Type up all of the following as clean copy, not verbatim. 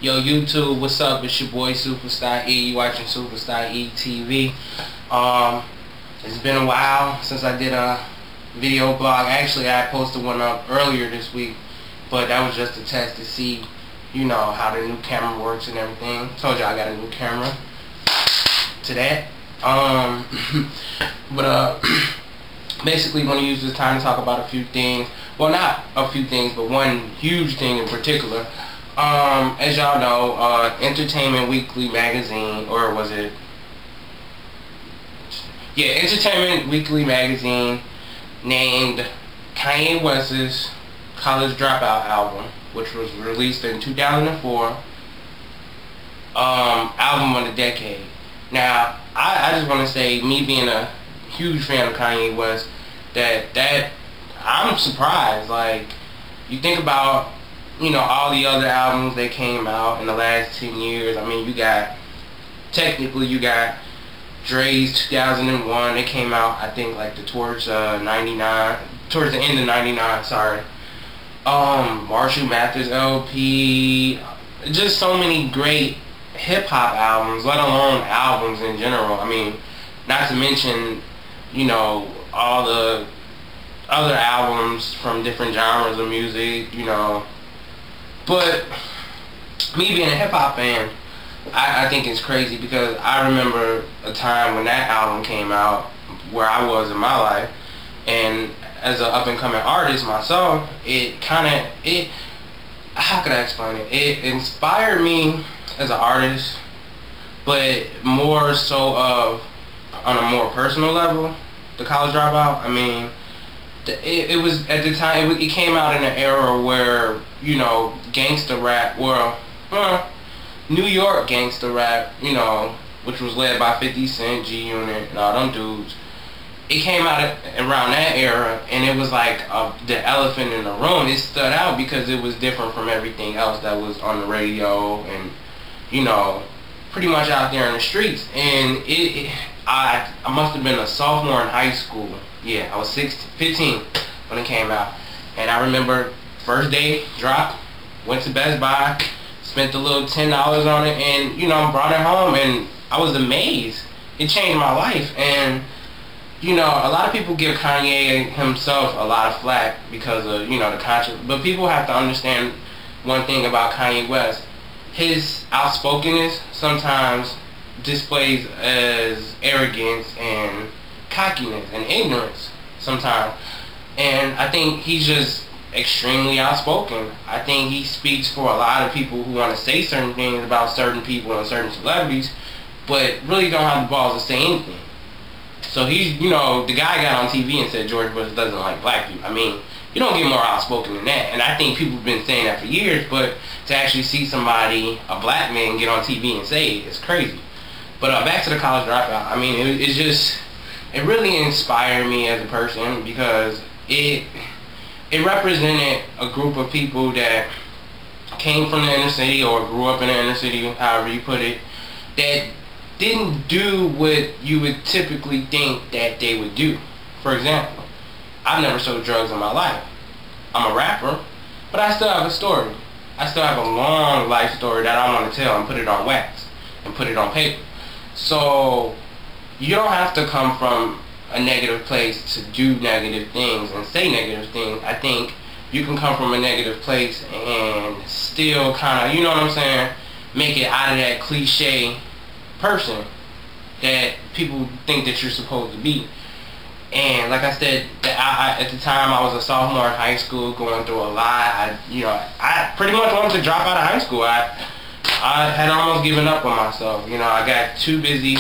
Yo YouTube, what's up? It's your boy Superstar E. You watching Superstar E TV. It's been a while since I did a video blog. Actually, I posted one up earlier this week, but that was just a test to see, you know, how the new camera works and everything. Told you I got a new camera to that. Basically want to use this time to talk about a few things. Well, not a few things, but one huge thing in particular. As y'all know, Entertainment Weekly magazine, or was it? Yeah, Entertainment Weekly magazine named Kanye West's College Dropout album, which was released in 2004, album of the decade. Now, I just want to say, me being a huge fan of Kanye West, that I'm surprised. Like, you think about, you know, all the other albums that came out in the last 10 years. I mean, you got Dre's 2001. It came out, I think, like towards the end of 99, sorry. Marshall Mathers LP. Just so many great hip-hop albums, let alone albums in general. I mean, not to mention, you know, all the other albums from different genres of music, you know. But me being a hip-hop fan, I think it's crazy, because I remember a time when that album came out, where I was in my life, and as an up-and-coming artist myself, how could I explain it? It inspired me as an artist, but more so on a more personal level, the College Dropout. I mean, it was, at the time, it came out in an era where, you know, gangsta rap, New York gangsta rap, you know, which was led by 50 Cent, G-Unit, and all them dudes. It came out around that era, and it was like the elephant in the room. It stood out because it was different from everything else that was on the radio and, you know, pretty much out there in the streets. And I must have been a sophomore in high school. Yeah, I was 15 when it came out. And I remember first day drop, went to Best Buy, spent a little $10 on it, and, you know, brought it home, and I was amazed. It changed my life. And, you know, a lot of people give Kanye himself a lot of flack because of, you know, the controversy. But people have to understand one thing about Kanye West. His outspokenness sometimes displays as arrogance and cockiness and ignorance sometimes. And I think he's just extremely outspoken. I think he speaks for a lot of people who want to say certain things about certain people and certain celebrities, but really don't have the balls to say anything. So he's, you know, the guy got on TV and said George Bush doesn't like black people. I mean, you don't get more outspoken than that. And I think people have been saying that for years, but to actually see somebody, a black man, get on TV and say it, it's crazy. But back to the College Dropout. I mean, it really inspired me as a person, because it represented a group of people that came from the inner city, or grew up in the inner city, however you put it, that didn't do what you would typically think that they would do. For example, I've never sold drugs in my life. I'm a rapper, but I still have a story. I still have a long life story that I want to tell and put it on wax and put it on paper. So you don't have to come from a negative place to do negative things and say negative things. I think you can come from a negative place and still kind of, you know what I'm saying, make it out of that cliche person that people think that you're supposed to be. And like I said, at the time I was a sophomore in high school, going through a lot. I pretty much wanted to drop out of high school. I had almost given up on myself. You know, I got too busy,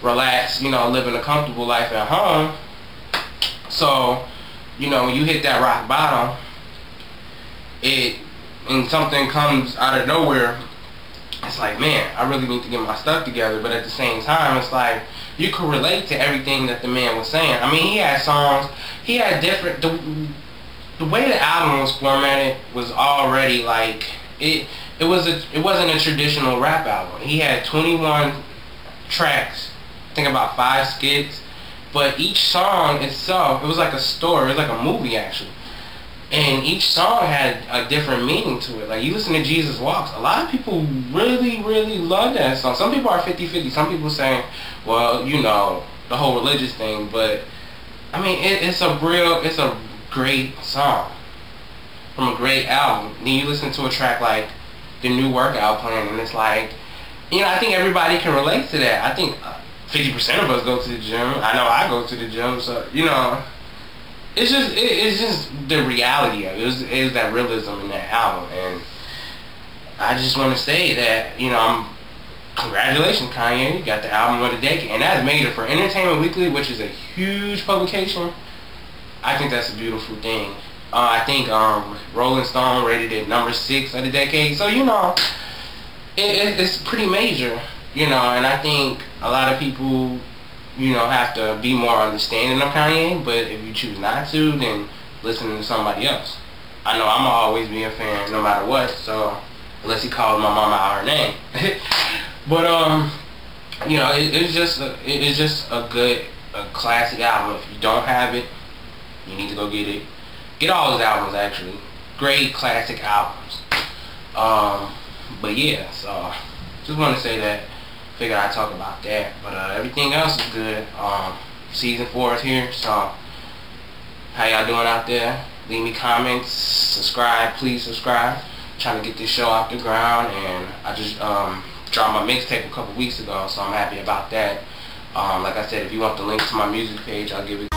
relaxed, you know, living a comfortable life at home. So, you know, when you hit that rock bottom, and something comes out of nowhere, it's like, man, I really need to get my stuff together. But at the same time, it's like, you could relate to everything that the man was saying. I mean, he had songs, he had different, the way the album was formatted was already like, it wasn't a traditional rap album. He had 21 tracks, I think about 5 skits, but each song itself, it was like a story, it was like a movie actually. And each song had a different meaning to it. Like, you listen to Jesus Walks, a lot of people really, really love that song. Some people are 50-50. Some people saying, well, you know, the whole religious thing. But, I mean, it's a great song from a great album. Then you listen to a track like the new workout plan, and it's like, you know, I think everybody can relate to that. I think 50% of us go to the gym. I know I go to the gym, so, you know, it's just the reality of it. It was that realism in that album, and I just want to say that, you know, congratulations, Kanye, you got the album of the decade, and that's major for Entertainment Weekly, which is a huge publication. I think that's a beautiful thing. I think Rolling Stone rated it number 6 of the decade, so, you know, it's pretty major, you know, and I think a lot of people, you know, have to be more understanding of Kanye, but if you choose not to, then listen to somebody else. I know I'm always be a fan no matter what, so, unless he calls my mama out her name. But, you know, it's just a good, classic album. If you don't have it, you need to go get it. Get all his albums, actually. Great classic albums. But yeah, so, just want to say that. Figured I'd talk about that, but everything else is good. Season 4 is here, so how y'all doing out there? Leave me comments, subscribe, please subscribe. Trying to get this show off the ground, and I just dropped my mixtape a couple weeks ago, so I'm happy about that. Like I said, if you want the link to my music page, I'll give it.